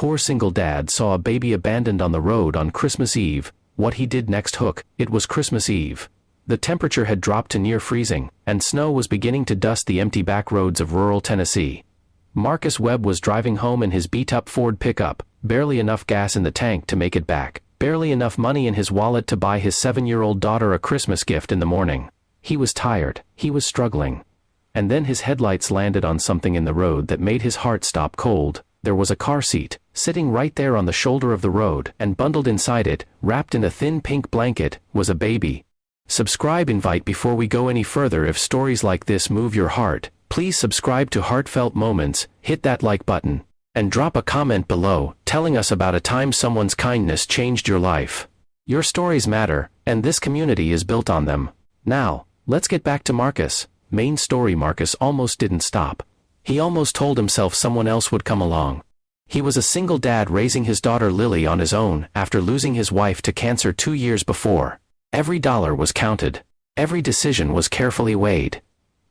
poor single dad saw a baby abandoned on the road on Christmas Eve. What he did next it was Christmas Eve. The temperature had dropped to near freezing, and snow was beginning to dust the empty back roads of rural Tennessee. Marcus Webb was driving home in his beat-up Ford pickup, barely enough gas in the tank to make it back, barely enough money in his wallet to buy his 7-year-old daughter a Christmas gift in the morning. He was tired, he was struggling. And then his headlights landed on something in the road that made his heart stop cold. There was a car seat, sitting right there on the shoulder of the road, and bundled inside it, wrapped in a thin pink blanket, was a baby. Subscribe invite before we go any further. If stories like this move your heart, please subscribe to Heartfelt Moments, hit that like button, and drop a comment below, telling us about a time someone's kindness changed your life. Your stories matter, and this community is built on them. Now, let's get back to Marcus. Main story. Marcus almost didn't stop. He almost told himself someone else would come along. He was a single dad raising his daughter Lily on his own after losing his wife to cancer 2 years before. Every dollar was counted. Every decision was carefully weighed.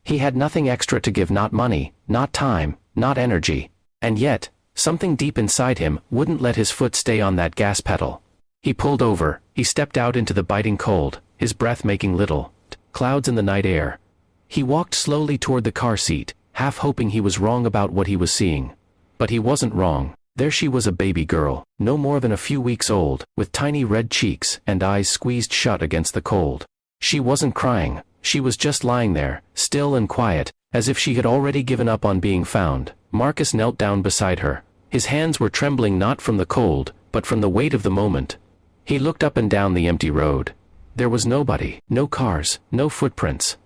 He had nothing extra to give, not money, not time, not energy. And yet, something deep inside him wouldn't let his foot stay on that gas pedal. He pulled over, he stepped out into the biting cold, his breath making little clouds in the night air. He walked slowly toward the car seat, half hoping he was wrong about what he was seeing. But he wasn't wrong. There she was, a baby girl, no more than a few weeks old, with tiny red cheeks and eyes squeezed shut against the cold. She wasn't crying, she was just lying there, still and quiet, as if she had already given up on being found. Marcus knelt down beside her. His hands were trembling, not from the cold, but from the weight of the moment. He looked up and down the empty road. There was nobody, no cars, no footprints.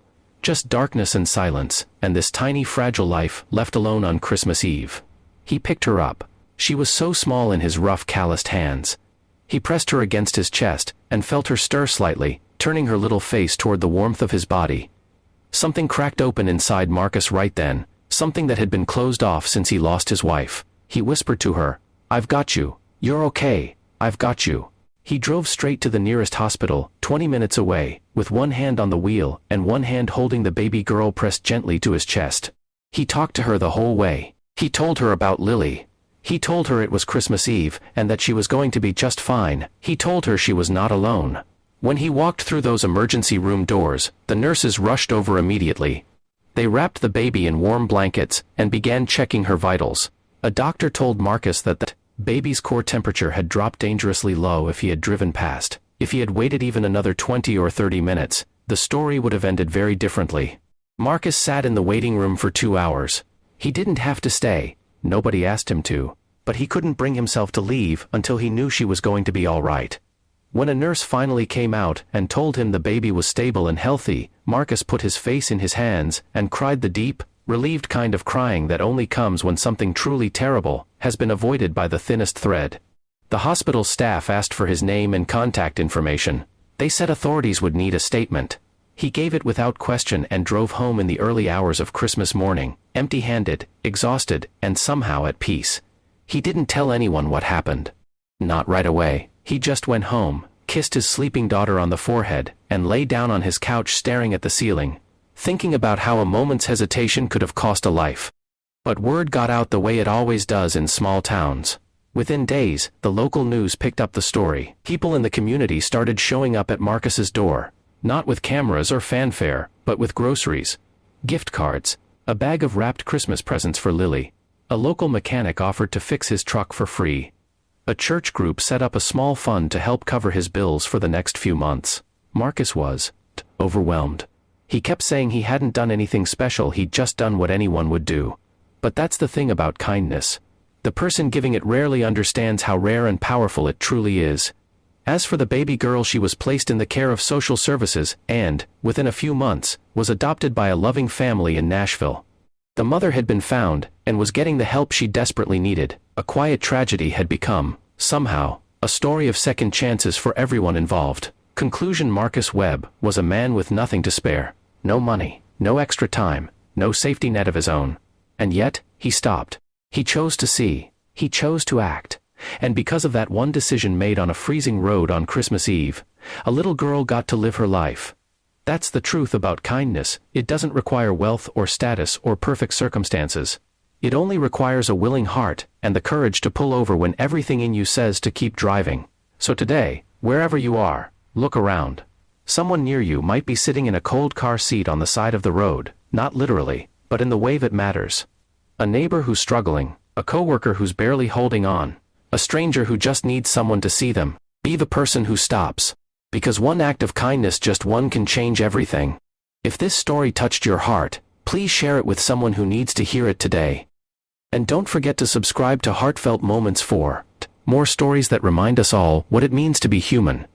Just darkness and silence, and this tiny fragile life left alone on Christmas Eve. He picked her up. She was so small in his rough, calloused hands. He pressed her against his chest, and felt her stir slightly, turning her little face toward the warmth of his body. Something cracked open inside Marcus right then, something that had been closed off since he lost his wife. He whispered to her, "I've got you. You're okay. I've got you." He drove straight to the nearest hospital, 20 minutes away, with one hand on the wheel and one hand holding the baby girl pressed gently to his chest. He talked to her the whole way. He told her about Lily. He told her it was Christmas Eve and that she was going to be just fine. He told her she was not alone. When he walked through those emergency room doors, the nurses rushed over immediately. They wrapped the baby in warm blankets and began checking her vitals. A doctor told Marcus that the baby's core temperature had dropped dangerously low if he had driven past. If he had waited even another 20 or 30 minutes, the story would have ended very differently. Marcus sat in the waiting room for 2 hours. He didn't have to stay. Nobody asked him to. But he couldn't bring himself to leave until he knew she was going to be all right. When a nurse finally came out and told him the baby was stable and healthy, Marcus put his face in his hands and cried, the deep, relieved kind of crying that only comes when something truly terrible has been avoided by the thinnest thread. The hospital staff asked for his name and contact information. They said authorities would need a statement. He gave it without question and drove home in the early hours of Christmas morning, empty-handed, exhausted, and somehow at peace. He didn't tell anyone what happened. Not right away. He just went home, kissed his sleeping daughter on the forehead, and lay down on his couch staring at the ceiling, thinking about how a moment's hesitation could have cost a life. But word got out the way it always does in small towns. Within days, the local news picked up the story. People in the community started showing up at Marcus's door, not with cameras or fanfare, but with groceries, gift cards, a bag of wrapped Christmas presents for Lily. A local mechanic offered to fix his truck for free. A church group set up a small fund to help cover his bills for the next few months. Marcus was overwhelmed. He kept saying he hadn't done anything special, he'd just done what anyone would do. But that's the thing about kindness. The person giving it rarely understands how rare and powerful it truly is. As for the baby girl, she was placed in the care of social services and, within a few months, was adopted by a loving family in Nashville. The mother had been found, and was getting the help she desperately needed. A quiet tragedy had become, somehow, a story of second chances for everyone involved. Conclusion: Marcus Webb was a man with nothing to spare. No money, no extra time, no safety net of his own. And yet, he stopped. He chose to see. He chose to act. And because of that one decision made on a freezing road on Christmas Eve, a little girl got to live her life. That's the truth about kindness. It doesn't require wealth or status or perfect circumstances. It only requires a willing heart and the courage to pull over when everything in you says to keep driving. So today, wherever you are, look around. Someone near you might be sitting in a cold car seat on the side of the road, not literally, but in the way that matters. A neighbor who's struggling, a coworker who's barely holding on, a stranger who just needs someone to see them. Be the person who stops. Because one act of kindness, just one, can change everything. If this story touched your heart, please share it with someone who needs to hear it today. And don't forget to subscribe to Heartfelt Moments for more stories that remind us all what it means to be human.